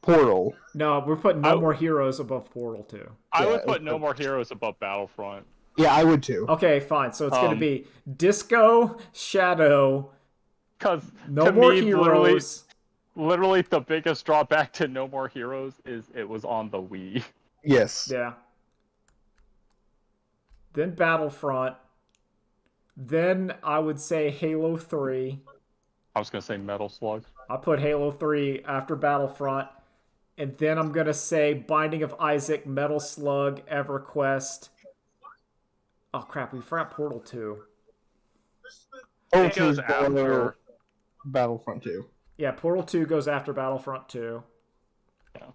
Portal. No, we're putting No More Heroes above Portal 2. I Yeah, would put No More Heroes above Battlefront. Yeah, I would too. Okay, fine. So it's going to be Disco, Shadow, Because No to More me, Heroes. literally the biggest drawback to No More Heroes is it was on the Wii. Yes. Yeah. Then Battlefront. Then I would say Halo 3. I was gonna say Metal Slug. I put Halo 3 after Battlefront. And then I'm going to say Binding of Isaac, Metal Slug, EverQuest. Oh, crap. We forgot Portal 2. Portal It 2 goes is after. below Battlefront 2. Yeah, Portal 2 goes after Battlefront 2. Yeah.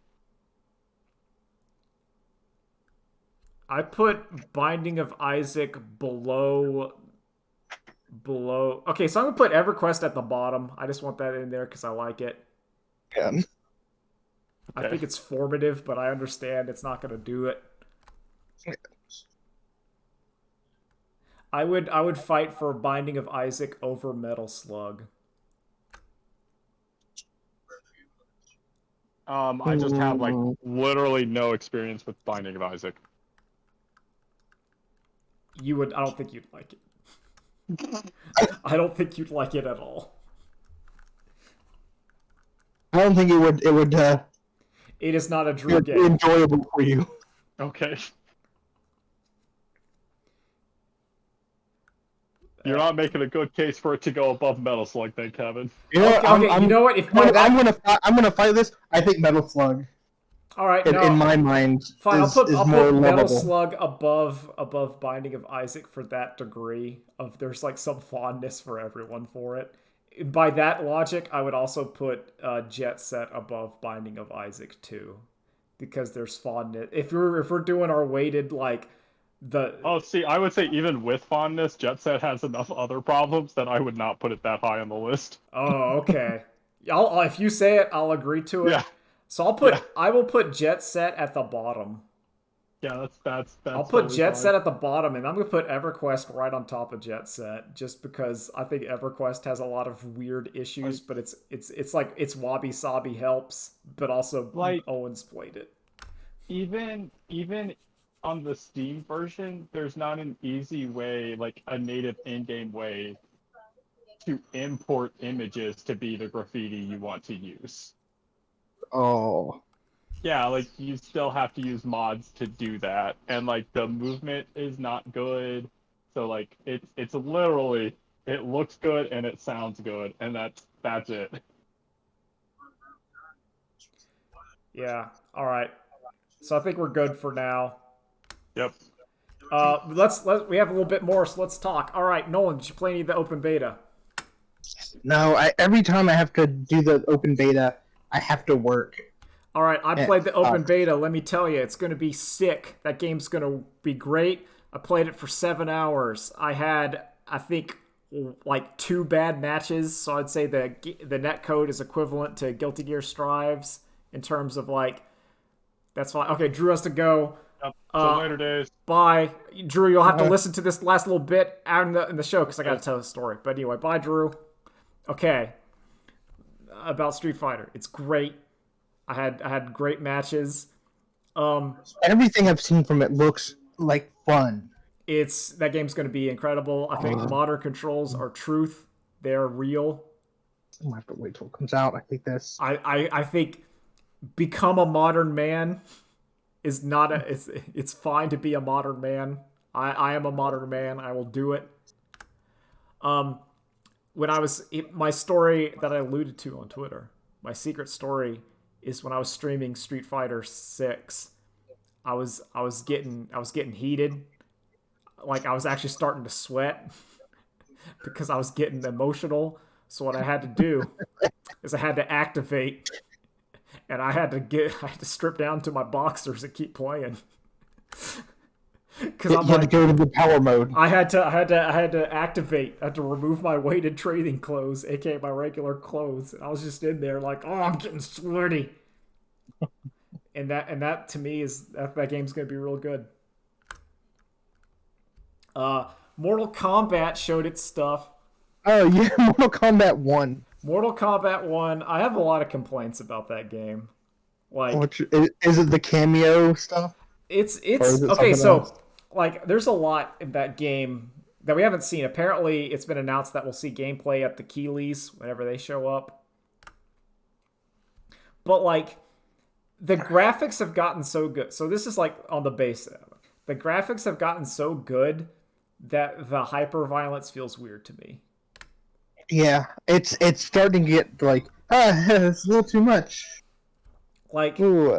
I put Binding of Isaac below. Okay, so I'm going to put EverQuest at the bottom. I just want that in there because I like it. Yeah. I think it's formative, but I understand it's not going to do it. I would fight for Binding of Isaac over Metal Slug. I just have like literally no experience with Binding of Isaac. I don't think you'd like it. I don't think you'd like it at all. I don't think it would It is not a dream be game. enjoyable for you. Okay. You're not making a good case for it to go above Metal Slug, then, Kevin. You know, Okay, you know what? If I'm gonna fight this. I think Metal Slug. All right, In my mind, fine. I'll put Metal lovable. Slug above Binding of Isaac for that degree of there's like some fondness for everyone for it. By that logic, I would also put Jet Set above Binding of Isaac too, because there's fondness. If we're doing our weighted like the. Oh, see, I would say even with fondness, Jet Set has enough other problems that I would not put it that high on the list. Oh, okay. If you say it, I'll agree to it. Yeah. So I will put Jet Set at the bottom. Yeah, that's. I'll put totally Jet fine. Set at the bottom, and I'm gonna put EverQuest right on top of Jet Set, just because I think EverQuest has a lot of weird issues, but it's like it's wabi sabi helps, but also like Owen's played it. Even on the Steam version, there's not an easy way, like a native in-game way, to import images to be the graffiti you want to use. Oh. Yeah, like you still have to use mods to do that, and like the movement is not good. So like it's literally it looks good and it sounds good, and that's it. Yeah. All right. So I think we're good for now. Yep. We have a little bit more, so let's talk. All right, Nolan, did you play any of the open beta? No, every time I have to do the open beta, I have to work. All right, I played the open beta. Let me tell you, it's going to be sick. That game's going to be great. I played it for 7 hours. I had, I think, like 2 bad matches, so I'd say the net code is equivalent to Guilty Gear Strives in terms of like, that's fine. Okay, Drew has to go. Yep. So later days. Bye. Drew, you'll have to listen to this last little bit out in the show because I got to tell the story. But anyway, bye, Drew. Okay. About Street Fighter. It's great. I had great matches. Everything I've seen from it looks like fun. That game's going to be incredible. I think modern controls are truth. They're real. I have to wait till it comes out. I think this. I think become a modern man is not it's fine to be a modern man. I am a modern man. I will do it. My story that I alluded to on Twitter, my secret story is when I was streaming Street Fighter 6. I was getting heated. Like I was actually starting to sweat because I was getting emotional. So what I had to do is I had to activate, and I had to strip down to my boxers and keep playing. Because you had to go to the power mode. I had to activate. I had to remove my weighted training clothes, aka my regular clothes. I was just in there like, oh, I'm getting sweaty. and that to me is that game's gonna be real good. Mortal Kombat showed its stuff. Oh yeah, Mortal Kombat 1. Mortal Kombat 1, I have a lot of complaints about that game. Like, Is it the cameo stuff? Or it's is it okay, something so else? like there's a lot in that game that we haven't seen. Apparently, it's been announced that we'll see gameplay at the Keeleys whenever they show up. But like the graphics have gotten so good. So this is like on the base. The graphics have gotten so good that the hyper violence feels weird to me. Yeah, it's starting to get like it's a little too much. Like, Ooh,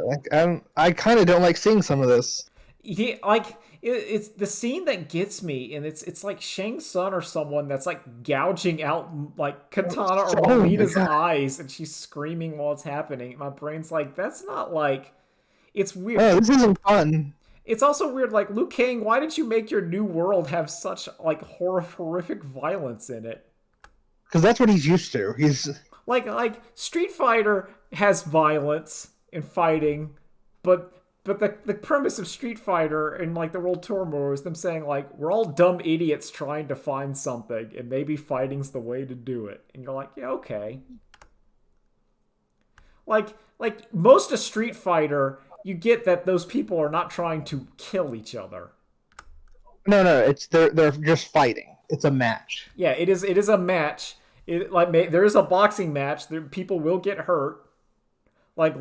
I kind of don't like seeing some of this. it's the scene that gets me, and it's like Shang Tsung or someone that's like gouging out like Katana or Oh my Melina's God. eyes, and she's screaming while it's happening. My brain's like, that's not like. It's weird. Oh, this isn't fun. It's also weird. Like Liu Kang, why did you make your new world have such like horrific violence in it? Because that's what he's used to. He's Like Street Fighter has violence and fighting, but the premise of Street Fighter and like the World Tour mode is them saying like we're all dumb idiots trying to find something and maybe fighting's the way to do it. And you're like, yeah, okay. Like most of Street Fighter, you get that those people are not trying to kill each other. no. It's they're just fighting. It's a match. Yeah, it is a match. There is a boxing match. People will get hurt. Like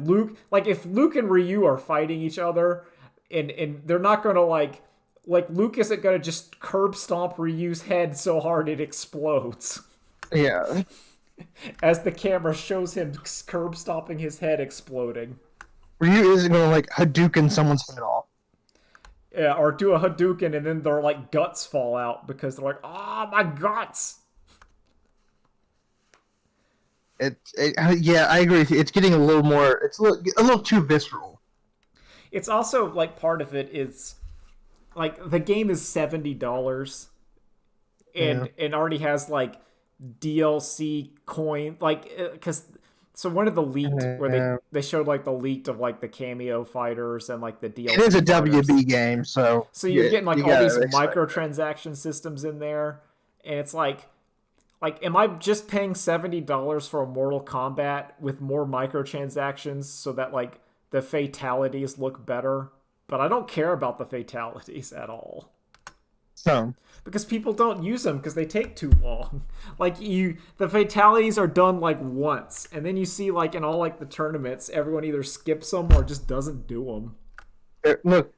if Luke and Ryu are fighting each other, and they're not gonna like Luke isn't gonna just curb stomp Ryu's head so hard it explodes. Yeah. As the camera shows him curb stomping his head exploding. Ryu isn't gonna like Hadouken someone's head off. Yeah, or do a Hadouken and then their like guts fall out because they're like, ah, my guts. Yeah, I agree with you. It's getting a little more. It's a little too visceral. It's also like part of it is like the game is $70 and already has like DLC coin because so one of the leaked where they showed like the leaked of like the cameo fighters and like the DLC. It is a fighters. WB game, so you're getting like all these microtransaction systems in there, and it's like am I just paying $70 for a Mortal Kombat with more microtransactions so that like the fatalities look better? But I don't care about the fatalities at all. So because people don't use them because they take too long. The fatalities are done like once, and then you see like in all like the tournaments, everyone either skips them or just doesn't do them. Look,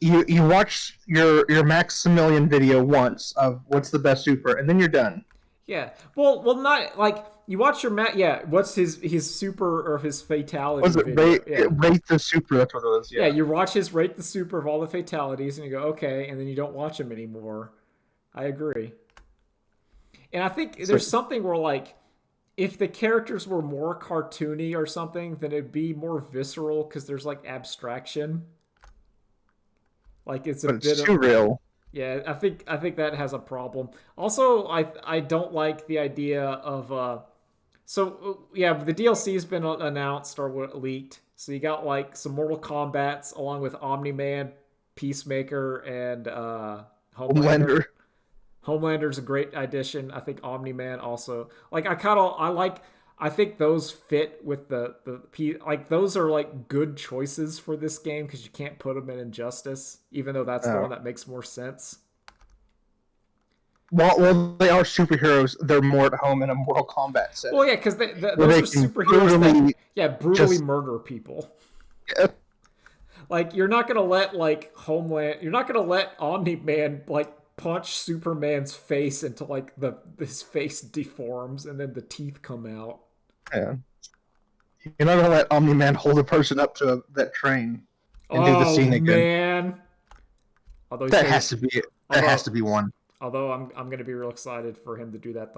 you watch your Maximilian video once of what's the best super, and then you're done. Yeah. Well, not like you watch your Yeah. What's his super or his fatality? Was it video? rate the super? That's what it was. Yeah. You watch his rate the super of all the fatalities, and you go okay, and then you don't watch them anymore. I agree. And I think there's something where like if the characters were more cartoony or something, then it'd be more visceral because there's like abstraction. Like it's too real. Yeah, I think that has a problem. Also, I don't like the idea of the DLC's been announced or leaked. So you got like some Mortal Kombats along with Omni-Man, Peacemaker, and Homelander. Homelander's a great addition. I think Omni-Man also. Like I think those fit with the like those are like good choices for this game because you can't put them in Injustice, even though that's the one that makes more sense. Well, they are superheroes. They're more at home in a Mortal Kombat setting. Well, yeah, because those are superheroes that brutally murder people. Yeah. Like you're not gonna let like you're not gonna let Omni-Man like punch Superman's face until like his face deforms and then the teeth come out. Yeah. You're not gonna let Omni-Man hold a person up to that train and do the scene again. Man. That has to be one. Although I'm gonna be real excited for him to do that.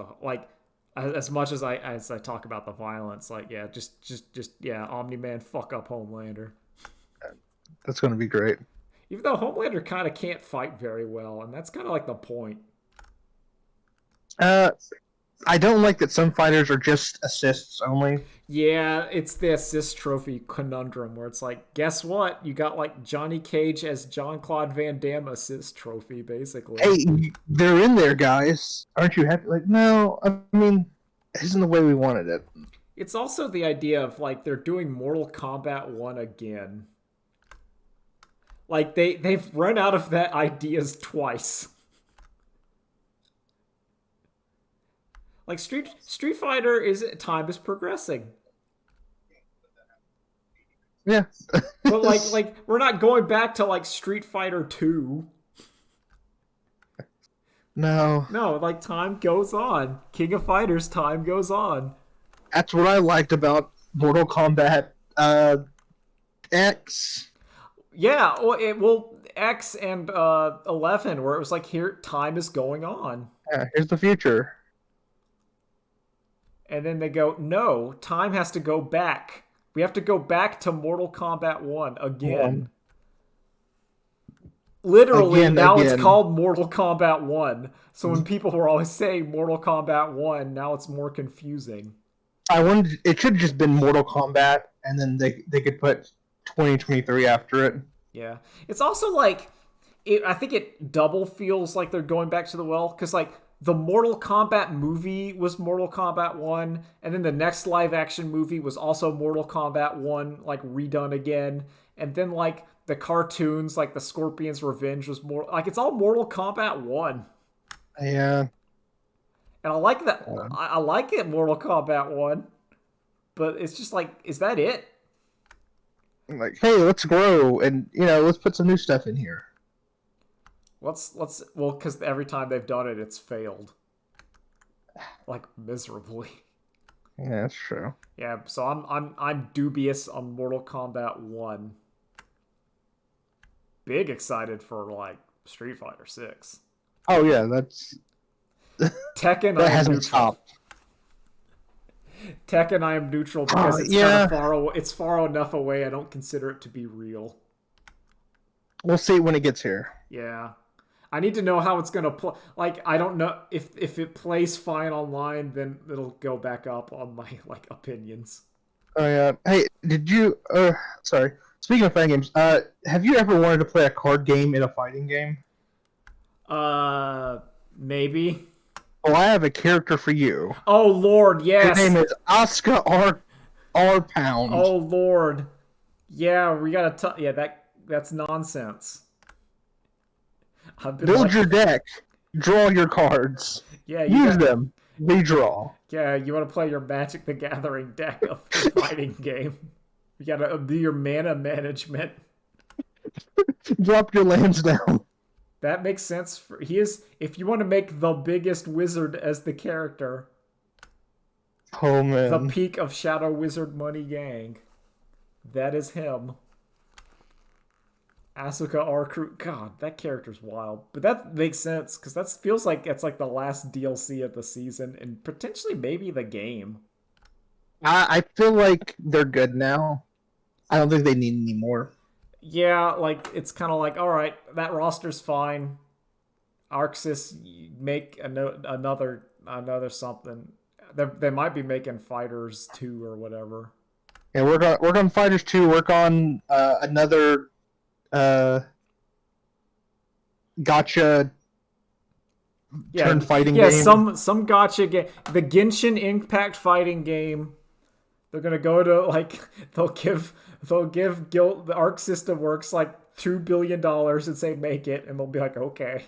As much as I talk about the violence, like yeah, just Omni-Man fuck up Homelander. That's gonna be great. Even though Homelander kind of can't fight very well, and that's kind of like the point. I don't like that some fighters are just assists only. Yeah, it's the assist trophy conundrum where it's like, guess what? You got like Johnny Cage as Jean-Claude Van Damme assist trophy, basically. Hey, they're in there, guys. Aren't you happy? Like, no, I mean, this isn't the way we wanted it. It's also the idea of like they're doing Mortal Kombat 1 again. Like they've run out of that ideas twice. Like Street Fighter is time is progressing. Yeah. But like we're not going back to like Street Fighter 2. No. No, like time goes on. King of Fighters time goes on. That's what I liked about Mortal Kombat X. Yeah, well X and 11 where it was like here time is going on. Yeah, here's the future. And then they go, "No, time has to go back. We have to go back to Mortal Kombat 1 again." Literally, now it's called Mortal Kombat 1. So when people were always saying Mortal Kombat 1, now it's more confusing. I wanted it should have just been Mortal Kombat, and then they could put 2023 after it. Yeah, it's also like I think it double feels like they're going back to the well because like the Mortal Kombat movie was Mortal Kombat 1, and then the next live action movie was also Mortal Kombat 1, like redone again, and then like the cartoons, like the Scorpion's Revenge was more like it's all Mortal Kombat 1. Yeah. And I like that. I like it, Mortal Kombat 1, but it's just like, is that it? Like, hey, let's grow, and let's put some new stuff in here. Well, because every time they've done it, it's failed, like miserably. Yeah, that's true. Yeah, so I'm dubious on Mortal Kombat 1. Big excited for like Street Fighter 6. Oh yeah, that's Tekken. That hasn't stopped. Tekken, I am neutral because it's kind of far away. It's far enough away. I don't consider it to be real. We'll see when it gets here. Yeah. I need to know how it's going to play. Like, I don't know if it plays fine online, then it'll go back up on my like opinions. Oh yeah. Hey, did you? Sorry. Speaking of fighting games, have you ever wanted to play a card game in a fighting game? Maybe. Oh, I have a character for you. Oh Lord, yes. Her name is Oscar R. Pound. Oh Lord. Yeah, we gotta. That's nonsense. Build your deck. Draw your cards. Yeah, use them. Redraw. Yeah, you want to play your Magic the Gathering deck of the fighting game. You gotta do your mana management. Drop your lands down. That makes sense. If you want to make the biggest wizard as the character. Oh man. The peak of Shadow Wizard Money Gang. That is him. Asuka R. Crew. God, that character's wild. But that makes sense, because that feels like it's like the last DLC of the season, and potentially maybe the game. I feel like they're good now. I don't think they need any more. Yeah, like, it's kind of like, alright, that roster's fine. Arxis, make another something. They might be making Fighters 2 or whatever. Yeah, work on Fighters 2, work on another gotcha turn fighting game. Yeah, some gotcha game. The Genshin Impact fighting game. They're gonna go to like they'll give the Arc System Works like $2 billion and say make it, and they'll be like, okay.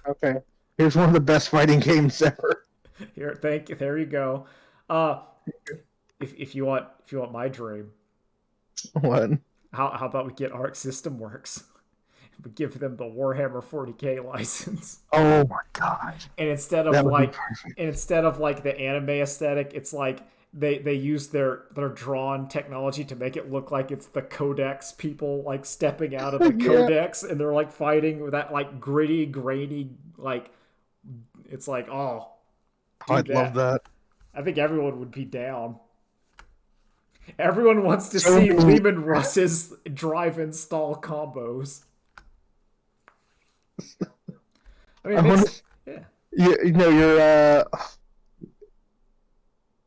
Okay. Here's one of the best fighting games ever. Here, thank you. There you go. If you want my dream. What? How about we get Arc System Works? We give them the Warhammer 40K license. Oh my god! And instead of like the anime aesthetic, it's like they use their drawn technology to make it look like it's the Codex people like stepping out of the Codex, and they're like fighting with that like gritty, grainy like. It's like I'd love that. I think everyone would be down. Everyone wants to see Lehman Russ's drive install combos. I mean,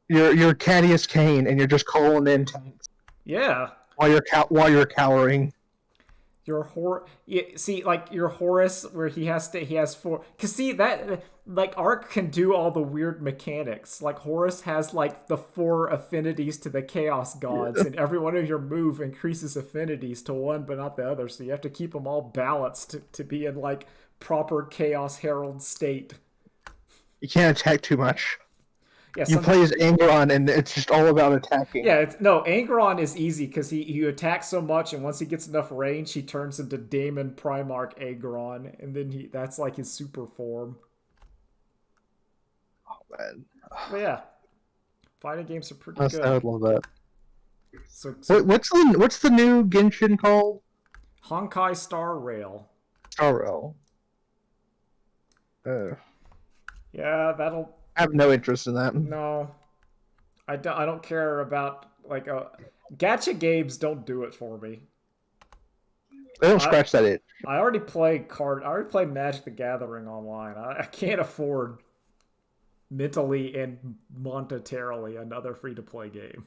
you're Cadius Kane, and you're just calling in tanks Yeah. while you're cowering. Yeah, see, like your Horus, where he has four. Cause see that like Arc can do all the weird mechanics. Like Horus has like the 4 affinities to the Chaos Gods, and every one of your move increases affinities to one, but not the other. So you have to keep them all balanced to be in like proper Chaos Herald state. You can't attack too much. Yeah, You play as Angron, and it's just all about attacking. Yeah, no, Angron is easy because he attacks so much, and once he gets enough range, he turns into Daemon Primarch Angron, and then that's like his super form. Oh man. But yeah, fighting games are pretty good. I would love that. So What's the new Genshin called? Honkai Star Rail. RL. Yeah, that'll. I have no interest in that. No, I don't care about like gacha games. Don't do it for me. They don't scratch that itch. I already play Magic the Gathering online. I can't afford mentally and monetarily another free to play game.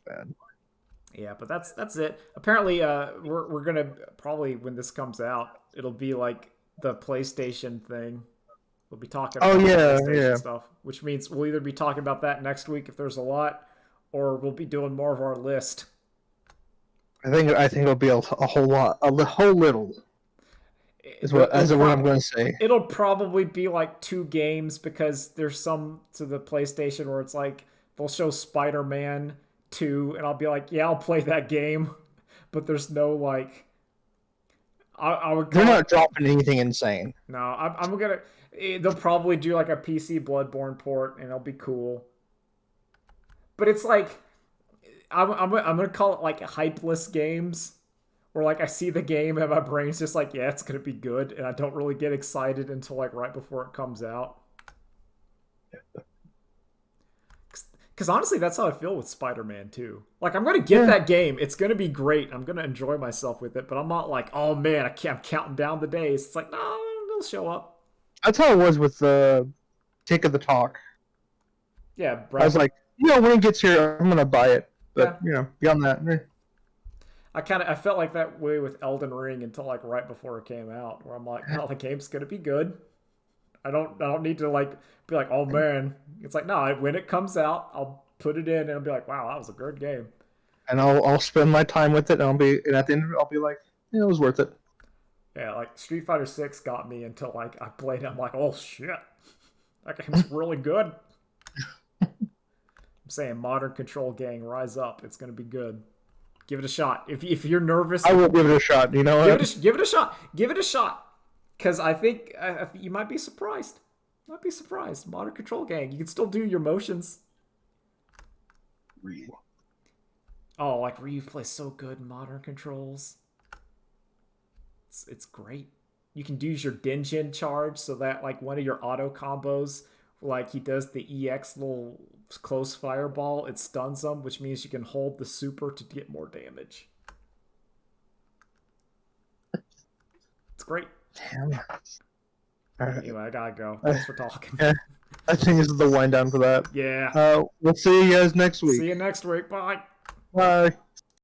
Bad. Yeah, but that's it. Apparently, we're gonna probably when this comes out, it'll be like the PlayStation thing. We'll be talking about PlayStation stuff, which means we'll either be talking about that next week if there's a lot, or we'll be doing more of our list. I think it'll be a whole lot, a whole little. Is what I'm going to say. It'll probably be like 2 games because there's some to the PlayStation where it's like they'll show Spider-Man 2, and I'll be like, yeah, I'll play that game, but there's no like. They're not dropping anything insane. No, I'm gonna. They'll probably do like a PC Bloodborne port, and it'll be cool. But it's like, I'm gonna call it like hypeless games, where like I see the game and my brain's just like, yeah, it's gonna be good, and I don't really get excited until like right before it comes out. Because honestly, that's how I feel with Spider-Man 2. Like, I'm going to get that game. It's going to be great. I'm going to enjoy myself with it. But I'm not like, oh, man, I'm counting down the days. It's like, no, it'll show up. That's how it was with the Tick of the Talk. Yeah, I was like, when it gets here, I'm going to buy it. But, beyond that, I felt like that way with Elden Ring until, like, right before it came out. Where I'm like, no, the game's going to be good. I don't need to like be like, oh man. It's like, no, when it comes out, I'll put it in and I'll be like, wow, that was a good game. And I'll spend my time with it, and at the end of it, I'll be like, it was worth it. Yeah, like Street Fighter 6 got me until like I played it. I'm like, oh shit, that game's really good. I'm saying, Modern Control Gang, rise up. It's gonna be good. Give it a shot. If you're nervous, I will give it a shot. You know what? Give it a shot. Give it a shot. Because I think you might be surprised. Modern Control Gang. You can still do your motions. Ryu. Oh, like Ryu plays so good in Modern Controls. It's great. You can use your Denjin charge so that like one of your auto combos, like he does the EX little close fireball, it stuns them, which means you can hold the super to get more damage. It's great. Damn. Right. Anyway, I gotta go. Thanks for talking. Yeah, I think this is the wind down for that. Yeah. We'll see you guys next week. See you next week. Bye. Bye.